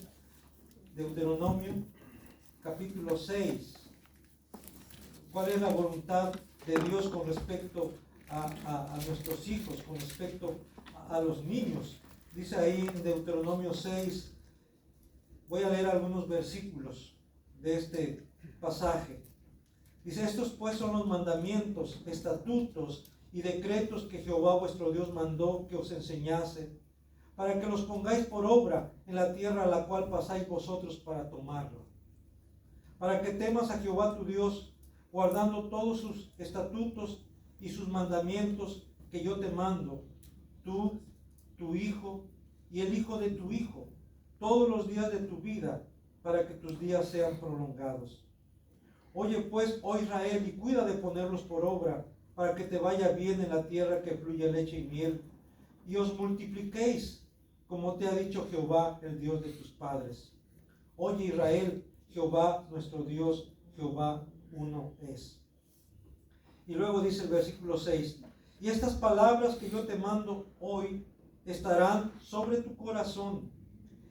Deuteronomio capítulo 6. ¿Cuál es la voluntad de Dios con respecto a nuestros hijos, con respecto a los niños? Dice ahí en Deuteronomio 6, voy a leer algunos versículos de este pasaje. Dice, estos pues son los mandamientos, estatutos y decretos que Jehová vuestro Dios mandó que os enseñase, para que los pongáis por obra en la tierra a la cual pasáis vosotros para tomarla. Para que temas a Jehová tu Dios, guardando todos sus estatutos y sus mandamientos que yo te mando, tú, tu hijo y el hijo de tu hijo, todos los días de tu vida, para que tus días sean prolongados. Oye pues, oh Israel, y cuida de ponerlos por obra, para que te vaya bien en la tierra que fluye leche y miel, y os multipliquéis, como te ha dicho Jehová, el Dios de tus padres. Oye Israel, Jehová nuestro Dios, Jehová uno es. Y luego dice el versículo 6, y estas palabras que yo te mando hoy estarán sobre tu corazón,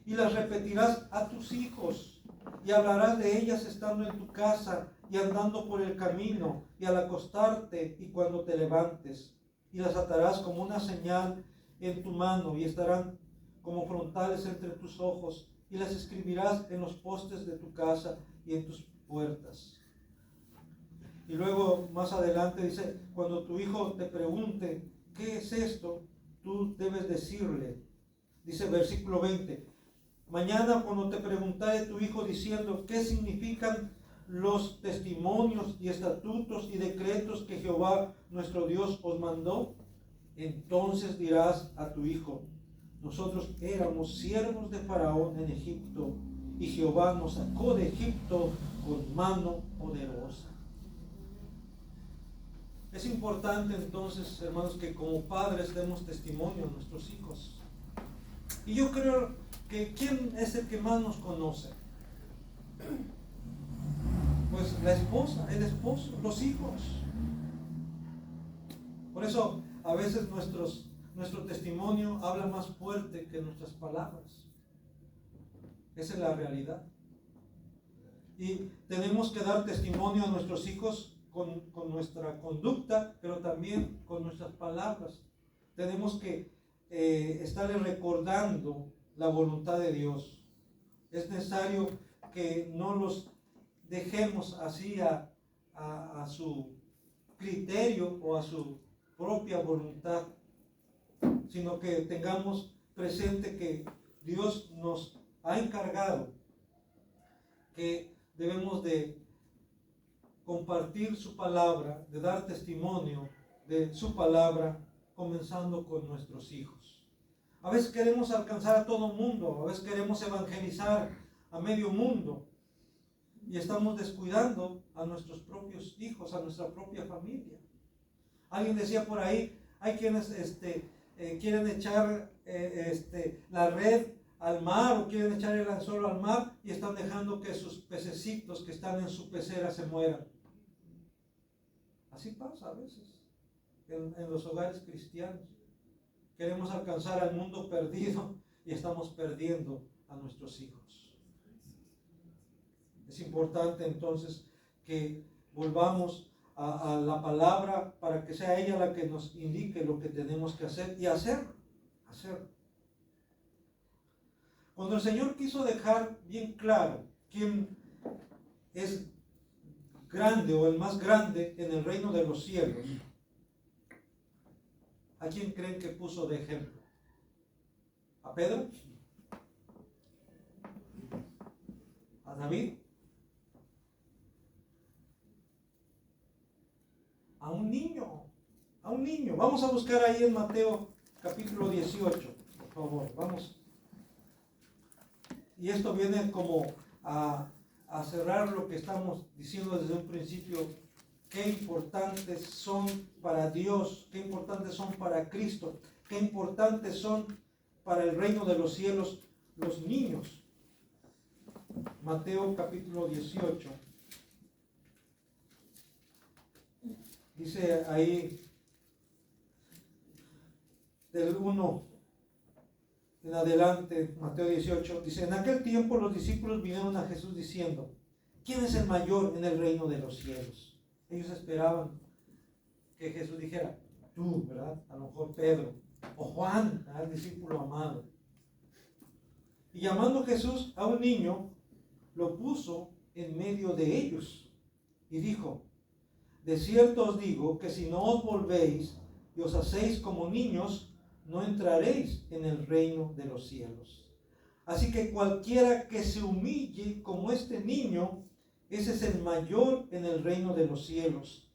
y las repetirás a tus hijos, y hablarás de ellas estando en tu casa, y andando por el camino, y al acostarte, y cuando te levantes, y las atarás como una señal en tu mano, y estarán como frontales entre tus ojos, y las escribirás en los postes de tu casa y en tus puertas. Y luego más adelante dice, cuando tu hijo te pregunte, ¿qué es esto? Tú debes decirle, dice versículo 20, mañana cuando te preguntare tu hijo diciendo, ¿qué significan los testimonios y estatutos y decretos que Jehová nuestro Dios os mandó? Entonces dirás a tu hijo, nosotros éramos siervos de Faraón en Egipto, y Jehová nos sacó de Egipto con mano poderosa. Es importante entonces, hermanos, que como padres demos testimonio a nuestros hijos. Y yo creo que ¿quién es el que más nos conoce? Pues la esposa, el esposo, los hijos. Por eso a veces nuestro testimonio habla más fuerte que nuestras palabras. Esa es la realidad. Y tenemos que dar testimonio a nuestros hijos con nuestra conducta, pero también con nuestras palabras. Tenemos que estarles recordando la voluntad de Dios. Es necesario que no los dejemos así a su criterio o a su propia voluntad, sino que tengamos presente que Dios nos ha encargado que debemos de compartir su palabra, de dar testimonio de su palabra, comenzando con nuestros hijos. A veces queremos alcanzar a todo mundo, a veces queremos evangelizar a medio mundo y estamos descuidando a nuestros propios hijos, a nuestra propia familia. Alguien decía por ahí, hay quienes quieren echar la red al mar o quieren echar el anzuelo al mar y están dejando que sus pececitos que están en su pecera se mueran. Así pasa a veces en los hogares cristianos. Queremos alcanzar al mundo perdido y estamos perdiendo a nuestros hijos. Es importante entonces que volvamos a la palabra para que sea ella la que nos indique lo que tenemos que hacer y hacerlo. Cuando el Señor quiso dejar bien claro quién es grande o el más grande en el reino de los cielos, ¿a quién creen que puso de ejemplo? ¿A Pedro? ¿A David? A un niño. Vamos a buscar ahí en Mateo capítulo 18, por favor, vamos. Y esto viene como a cerrar lo que estamos diciendo desde un principio, qué importantes son para Dios, qué importantes son para Cristo, qué importantes son para el reino de los cielos los niños. Mateo capítulo 18. Dice ahí del 1 en adelante, Mateo 18, dice: en aquel tiempo los discípulos vinieron a Jesús diciendo: ¿quién es el mayor en el reino de los cielos? Ellos esperaban que Jesús dijera: tú, ¿verdad? A lo mejor Pedro o Juan, el discípulo amado. Y llamando Jesús a un niño, lo puso en medio de ellos y dijo: de cierto os digo que si no os volvéis y os hacéis como niños, no entraréis en el reino de los cielos. Así que cualquiera que se humille como este niño, ese es el mayor en el reino de los cielos.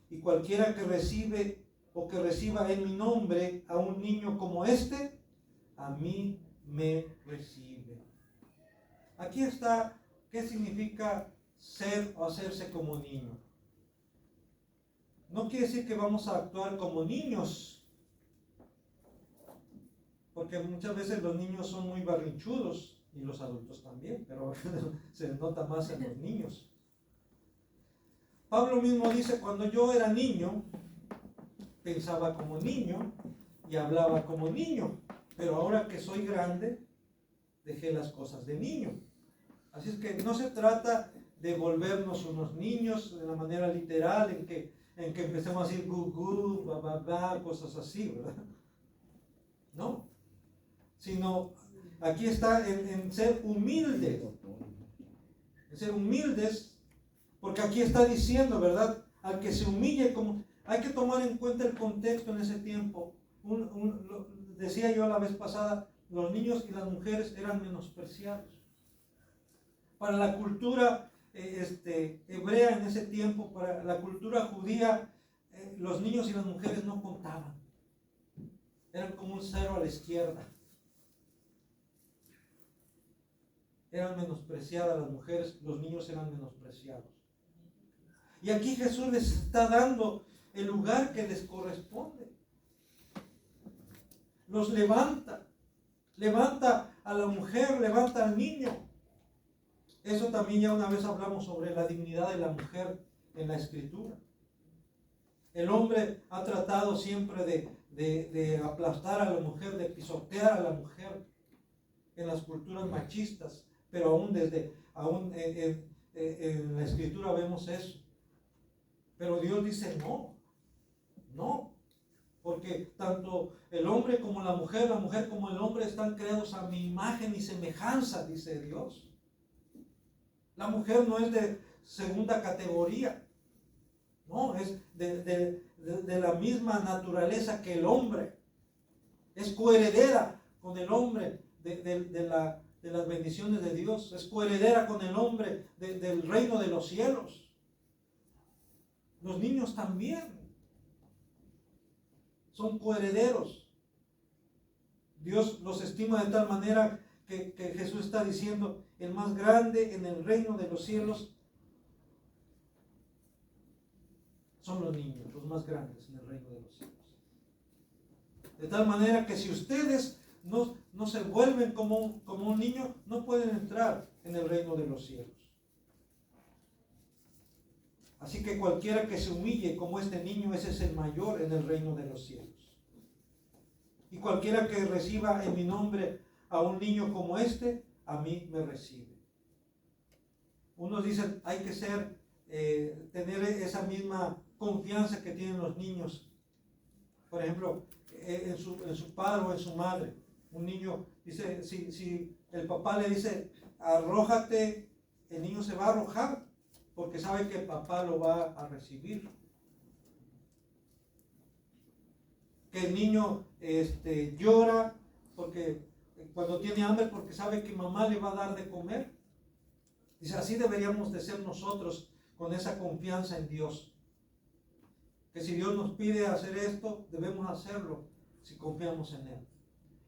Y cualquiera que recibe o que reciba en mi nombre a un niño como este, a mí me recibe. Aquí está qué significa ser o hacerse como niño. No quiere decir que vamos a actuar como niños, porque muchas veces los niños son muy berrinchudos y los adultos también, pero se nota más en los niños. Pablo mismo dice: cuando yo era niño, pensaba como niño y hablaba como niño, pero ahora que soy grande, dejé las cosas de niño. Así es que no se trata de volvernos unos niños de la manera literal en que empecemos a decir gu, ba, ba, ba, cosas así, ¿verdad? No, sino aquí está en ser humildes. En ser humildes, porque aquí está diciendo, ¿verdad? Al que se humille, como hay que tomar en cuenta el contexto en ese tiempo. Decía yo la vez pasada, los niños y las mujeres eran menospreciados. Para la cultura hebrea en ese tiempo, para la cultura judía, los niños y las mujeres no contaban. Eran como un cero a la izquierda. Eran menospreciadas las mujeres, los niños eran menospreciados. Y aquí Jesús les está dando el lugar que les corresponde. Los levanta a la mujer, levanta al niño. Eso también ya una vez hablamos sobre la dignidad de la mujer en la Escritura. El hombre ha tratado siempre de aplastar a la mujer, de pisotear a la mujer en las culturas machistas, pero aún en la Escritura vemos eso. Pero Dios dice no, porque tanto el hombre como la mujer como el hombre están creados a mi imagen y semejanza, dice Dios. La mujer no es de segunda categoría, no, es de la misma naturaleza que el hombre. Es coheredera con el hombre de las bendiciones de Dios, es coheredera con el hombre del reino de los cielos. Los niños también son coherederos. Dios los estima de tal manera que Jesús está diciendo: el más grande en el reino de los cielos son los niños, los más grandes en el reino de los cielos. De tal manera que si ustedes no se vuelven como un niño, no pueden entrar en el reino de los cielos. Así que cualquiera que se humille como este niño, ese es el mayor en el reino de los cielos. Y cualquiera que reciba en mi nombre a un niño como este, a mí me recibe. Unos dicen, hay que tener esa misma confianza que tienen los niños. Por ejemplo, en su padre o en su madre. Un niño dice, si el papá le dice, arrójate, el niño se va a arrojar, porque sabe que el papá lo va a recibir. Que el niño llora porque cuando tiene hambre, porque sabe que mamá le va a dar de comer. Dice, así deberíamos de ser nosotros, con esa confianza en Dios. Que si Dios nos pide hacer esto, debemos hacerlo si confiamos en Él.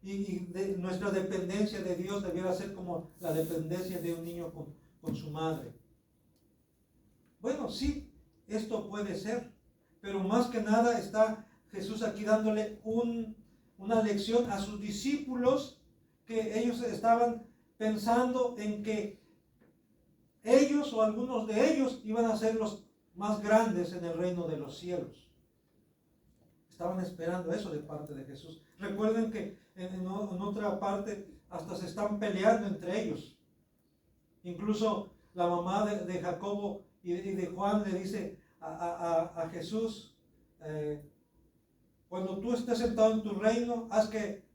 Y nuestra dependencia de Dios debiera ser como la dependencia de un niño con su madre. Bueno, sí, esto puede ser, pero más que nada está Jesús aquí dándole una lección a sus discípulos, que ellos estaban pensando en que ellos o algunos de ellos iban a ser los más grandes en el reino de los cielos. Estaban esperando eso de parte de Jesús. Recuerden que en otra parte hasta se están peleando entre ellos. Incluso la mamá de Jacobo y de Juan le dice a Jesús, cuando tú estés sentado en tu reino, haz que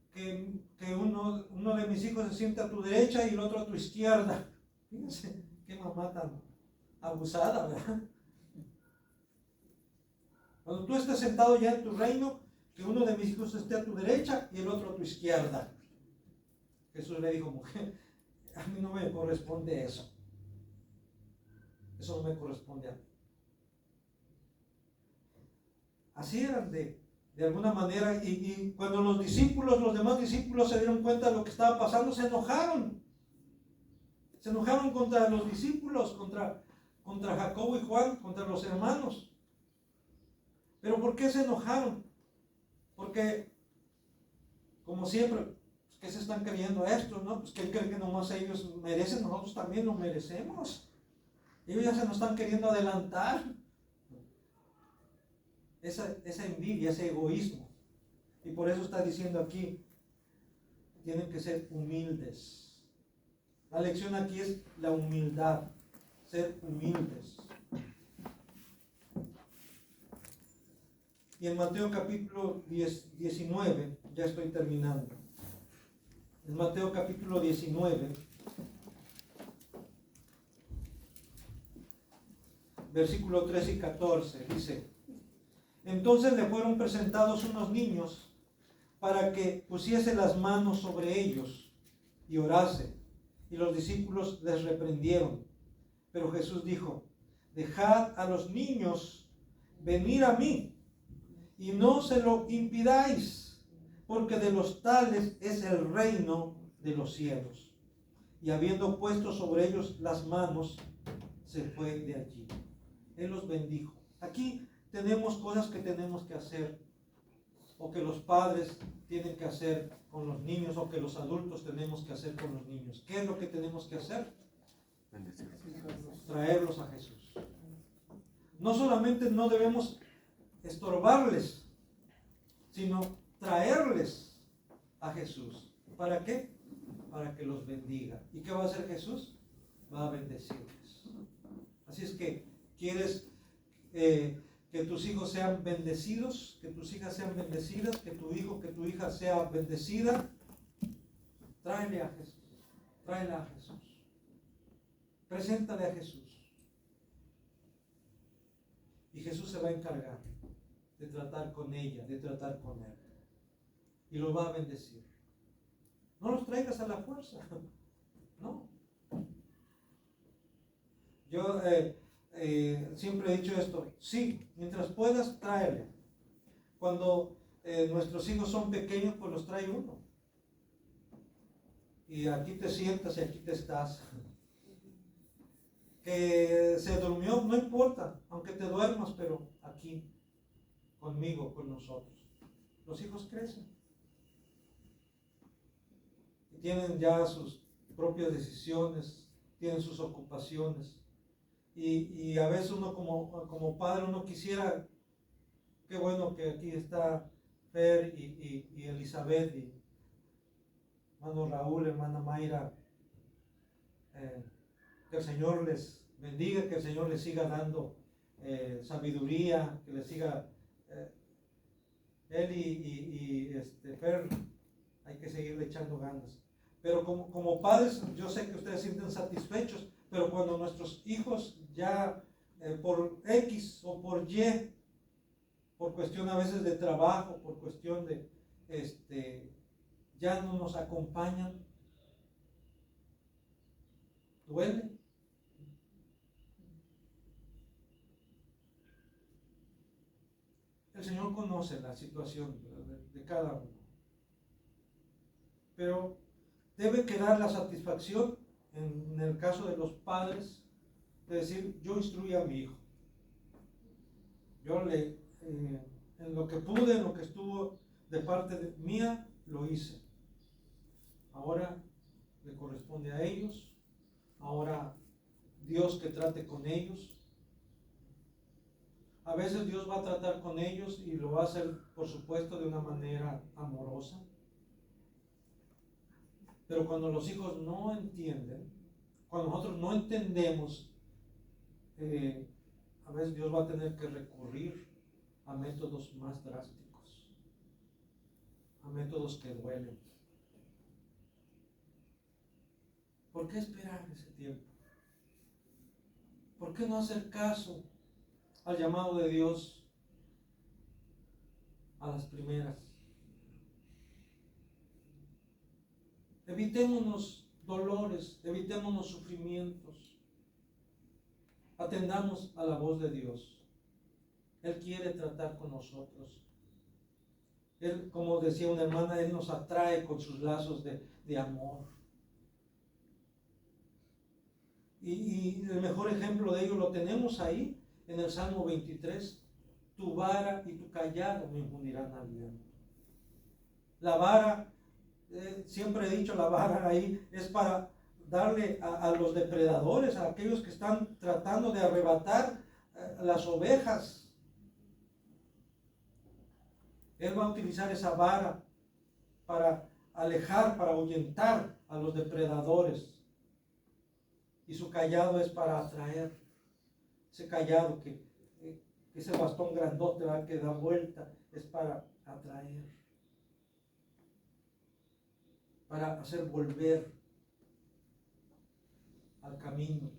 uno de mis hijos se siente a tu derecha y el otro a tu izquierda. Fíjense, qué mamá tan abusada, ¿verdad? Cuando tú estés sentado ya en tu reino, que uno de mis hijos esté a tu derecha y el otro a tu izquierda. Jesús le dijo, mujer, a mí no me corresponde eso. Eso no me corresponde a mí. Así eran de alguna manera, y cuando los demás discípulos se dieron cuenta de lo que estaba pasando, se enojaron. Se enojaron contra los discípulos, contra Jacobo y Juan, contra los hermanos. ¿Pero por qué se enojaron? Porque, como siempre, ¿qué se están creyendo estos, no? Pues que creen que nomás ellos merecen, nosotros también lo merecemos. Ellos ya se nos están queriendo adelantar. Esa envidia, ese egoísmo. Y por eso está diciendo aquí, tienen que ser humildes. La lección aquí es la humildad, ser humildes. Y en Mateo capítulo 19, ya estoy terminando. En Mateo capítulo 19, versículo 13 y 14, dice: entonces le fueron presentados unos niños para que pusiese las manos sobre ellos y orase. Y los discípulos les reprendieron. Pero Jesús dijo: dejad a los niños venir a mí y no se lo impidáis, porque de los tales es el reino de los cielos. Y habiendo puesto sobre ellos las manos, se fue de allí. Él los bendijo. Aquí tenemos cosas que tenemos que hacer, o que los padres tienen que hacer con los niños, o que los adultos tenemos que hacer con los niños. ¿Qué es lo que tenemos que hacer? Traerlos a Jesús. No solamente no debemos estorbarles, sino traerles a Jesús. ¿Para qué? Para que los bendiga. ¿Y qué va a hacer Jesús? Va a bendecirles. Así es que, ¿quieres que tus hijos sean bendecidos, que tus hijas sean bendecidas, que tu hijo, que tu hija sea bendecida? Tráele a Jesús. Tráela a Jesús. Preséntale a Jesús. Y Jesús se va a encargar de tratar con ella, de tratar con él. Y los va a bendecir. No los traigas a la fuerza. No. Yo siempre he dicho esto. Sí, mientras puedas, tráele. Cuando nuestros hijos son pequeños, pues los trae uno. Y aquí te sientas y aquí te estás. Que se durmió, no importa, aunque te duermas, pero aquí, conmigo, con nosotros. Los hijos crecen y tienen ya sus propias decisiones, tienen sus ocupaciones, y a veces uno como padre, uno quisiera, qué bueno que aquí está Fer y Elizabeth, y hermano Raúl, hermana Mayra, que el Señor les bendiga, que el Señor les siga dando sabiduría, que les siga él y Fer, hay que seguirle echando ganas. Pero como padres, yo sé que ustedes se sienten satisfechos, pero cuando nuestros hijos ya por X o por Y, por cuestión a veces de trabajo, por cuestión de ya no nos acompañan, duele. El Señor conoce la situación de cada uno, pero debe quedar la satisfacción en el caso de los padres de decir: yo instruí a mi hijo, yo le en lo que pude, en lo que estuvo de parte mía lo hice. Ahora le corresponde a ellos. Ahora Dios que trate con ellos. A veces Dios va a tratar con ellos y lo va a hacer, por supuesto, de una manera amorosa. Pero cuando los hijos no entienden, cuando nosotros no entendemos, a veces Dios va a tener que recurrir a métodos más drásticos, a métodos que duelen. ¿Por qué esperar ese tiempo? ¿Por qué no hacer caso al llamado de Dios a las primeras? Evitémonos dolores, evitémonos sufrimientos. Atendamos a la voz de Dios. Él quiere tratar con nosotros. Él, como decía una hermana, Él nos atrae con sus lazos de amor. Y el mejor ejemplo de ello lo tenemos ahí en el Salmo 23. Tu vara y tu callado me infundirán aliento. La vara, siempre he dicho, la vara ahí es para darle a los depredadores, a aquellos que están tratando de arrebatar las ovejas. Él va a utilizar esa vara para alejar, para ahuyentar a los depredadores. Y su callado es para atraer. Ese callado ese bastón grandote, ¿verdad?, que da vuelta, es para atraer. Para hacer volver al camino.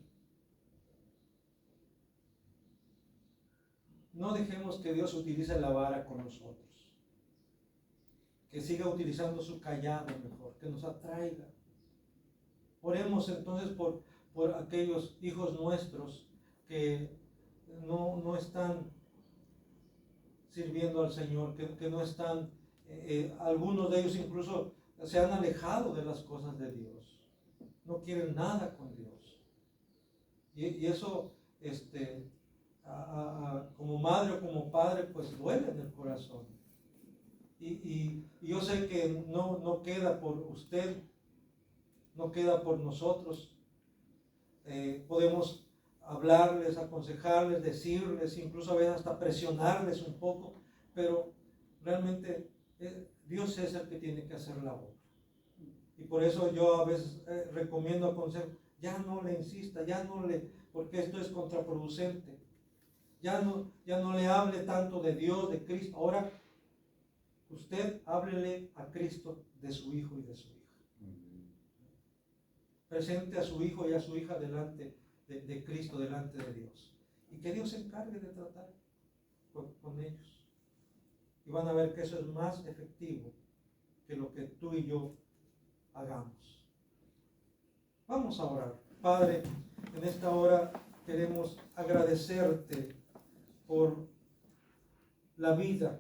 No dejemos que Dios utilice la vara con nosotros. Que siga utilizando su callado mejor, que nos atraiga. Oremos entonces por aquellos hijos nuestros que no están sirviendo al Señor, que no están, algunos de ellos incluso se han alejado de las cosas de Dios. No quieren nada con Dios. Y eso, como madre o como padre, pues duele en el corazón. Y yo sé que no queda por usted, no queda por nosotros. Podemos hablarles, aconsejarles, decirles, incluso a veces hasta presionarles un poco, pero realmente Dios es el que tiene que hacer la obra. Y por eso yo a veces recomiendo, aconsejo, ya no le insista, porque esto es contraproducente. Ya no le hable tanto de Dios, de Cristo. Ahora usted háblele a Cristo de su hijo y de su hija. Presente a su hijo y a su hija delante de Cristo, delante de Dios. Y que Dios se encargue de tratar con ellos. Y van a ver que eso es más efectivo que lo que tú y yo hagamos. Vamos a orar. Padre, en esta hora queremos agradecerte por la vida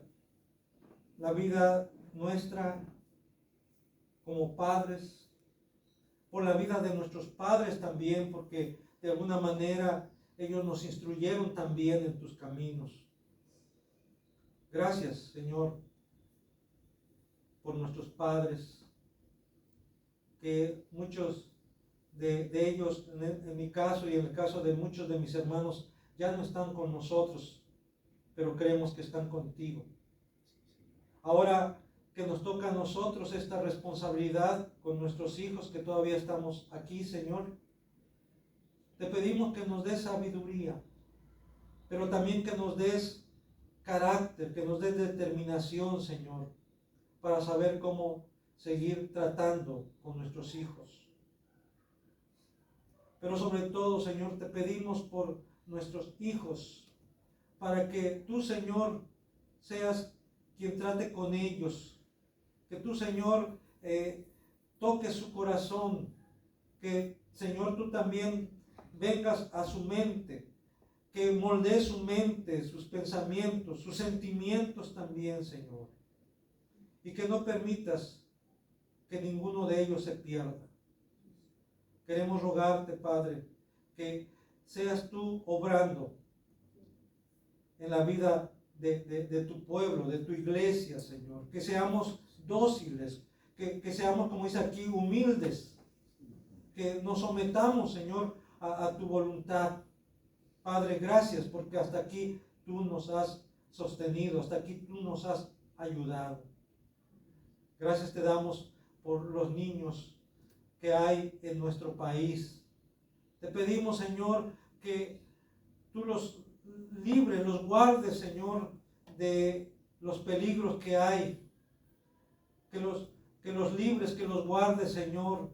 nuestra como padres, por la vida de nuestros padres también, porque de alguna manera ellos nos instruyeron también en tus caminos. Gracias, Señor, por nuestros padres, que muchos de ellos, en mi caso y en el caso de muchos de mis hermanos, ya no están con nosotros, pero creemos que están contigo. Ahora que nos toca a nosotros esta responsabilidad con nuestros hijos que todavía estamos aquí, Señor, te pedimos que nos des sabiduría, pero también que nos des carácter, que nos des determinación, Señor, para saber cómo seguir tratando con nuestros hijos. Pero sobre todo, Señor, te pedimos por nuestros hijos, para que tú, Señor, seas quien trate con ellos, que tú, Señor, toques su corazón, que, Señor, tú también vengas a su mente, que moldees su mente, sus pensamientos, sus sentimientos también, Señor, y que no permitas que ninguno de ellos se pierda. Queremos rogarte, Padre, que seas tú obrando en la vida de tu pueblo, de tu iglesia, Señor. Que seamos dóciles, que seamos, como dice aquí, humildes. Que nos sometamos, Señor, a tu voluntad. Padre, gracias porque hasta aquí tú nos has sostenido, hasta aquí tú nos has ayudado. Gracias te damos por los niños que hay en nuestro país. Te pedimos, Señor, que tú los libres, los guardes, Señor, de los peligros que hay. Que los libres, que los guardes, Señor,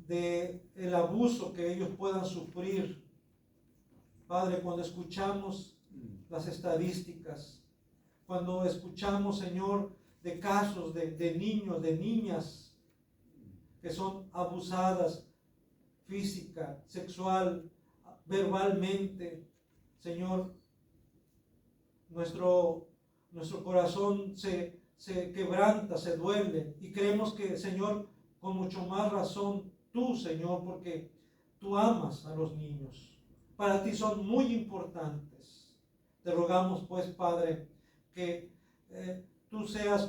de el abuso que ellos puedan sufrir. Padre, cuando escuchamos las estadísticas, cuando escuchamos, Señor, de casos de niños, de niñas que son abusadas física, sexual, verbalmente, Señor, nuestro corazón se quebranta, se duele y creemos que, Señor, con mucho más razón tú, Señor, porque tú amas a los niños. Para ti son muy importantes. Te rogamos, pues, Padre, que tú seas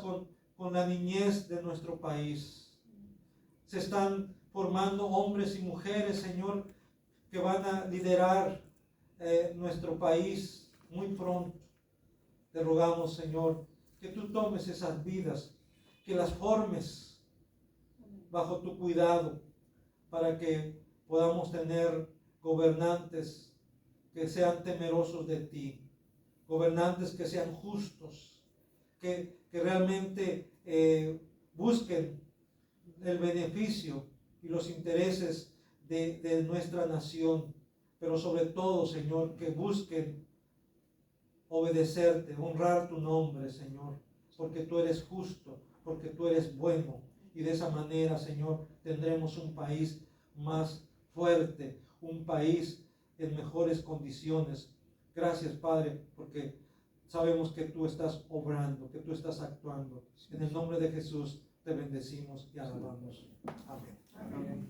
con la niñez de nuestro país. Se están formando hombres y mujeres, Señor, que van a liderar nuestro país muy pronto. Te rogamos, Señor, que tú tomes esas vidas, que las formes bajo tu cuidado, para que podamos tener gobernantes que sean temerosos de ti, gobernantes que sean justos, que realmente busquen el beneficio y los intereses de nuestra nación, pero sobre todo, Señor, que busquen obedecerte, honrar tu nombre, Señor, porque tú eres justo, porque tú eres bueno, y de esa manera, Señor, tendremos un país más fuerte, un país en mejores condiciones. Gracias, Padre, porque sabemos que tú estás obrando, que tú estás actuando. En el nombre de Jesús te bendecimos y alabamos. Amén. Amén.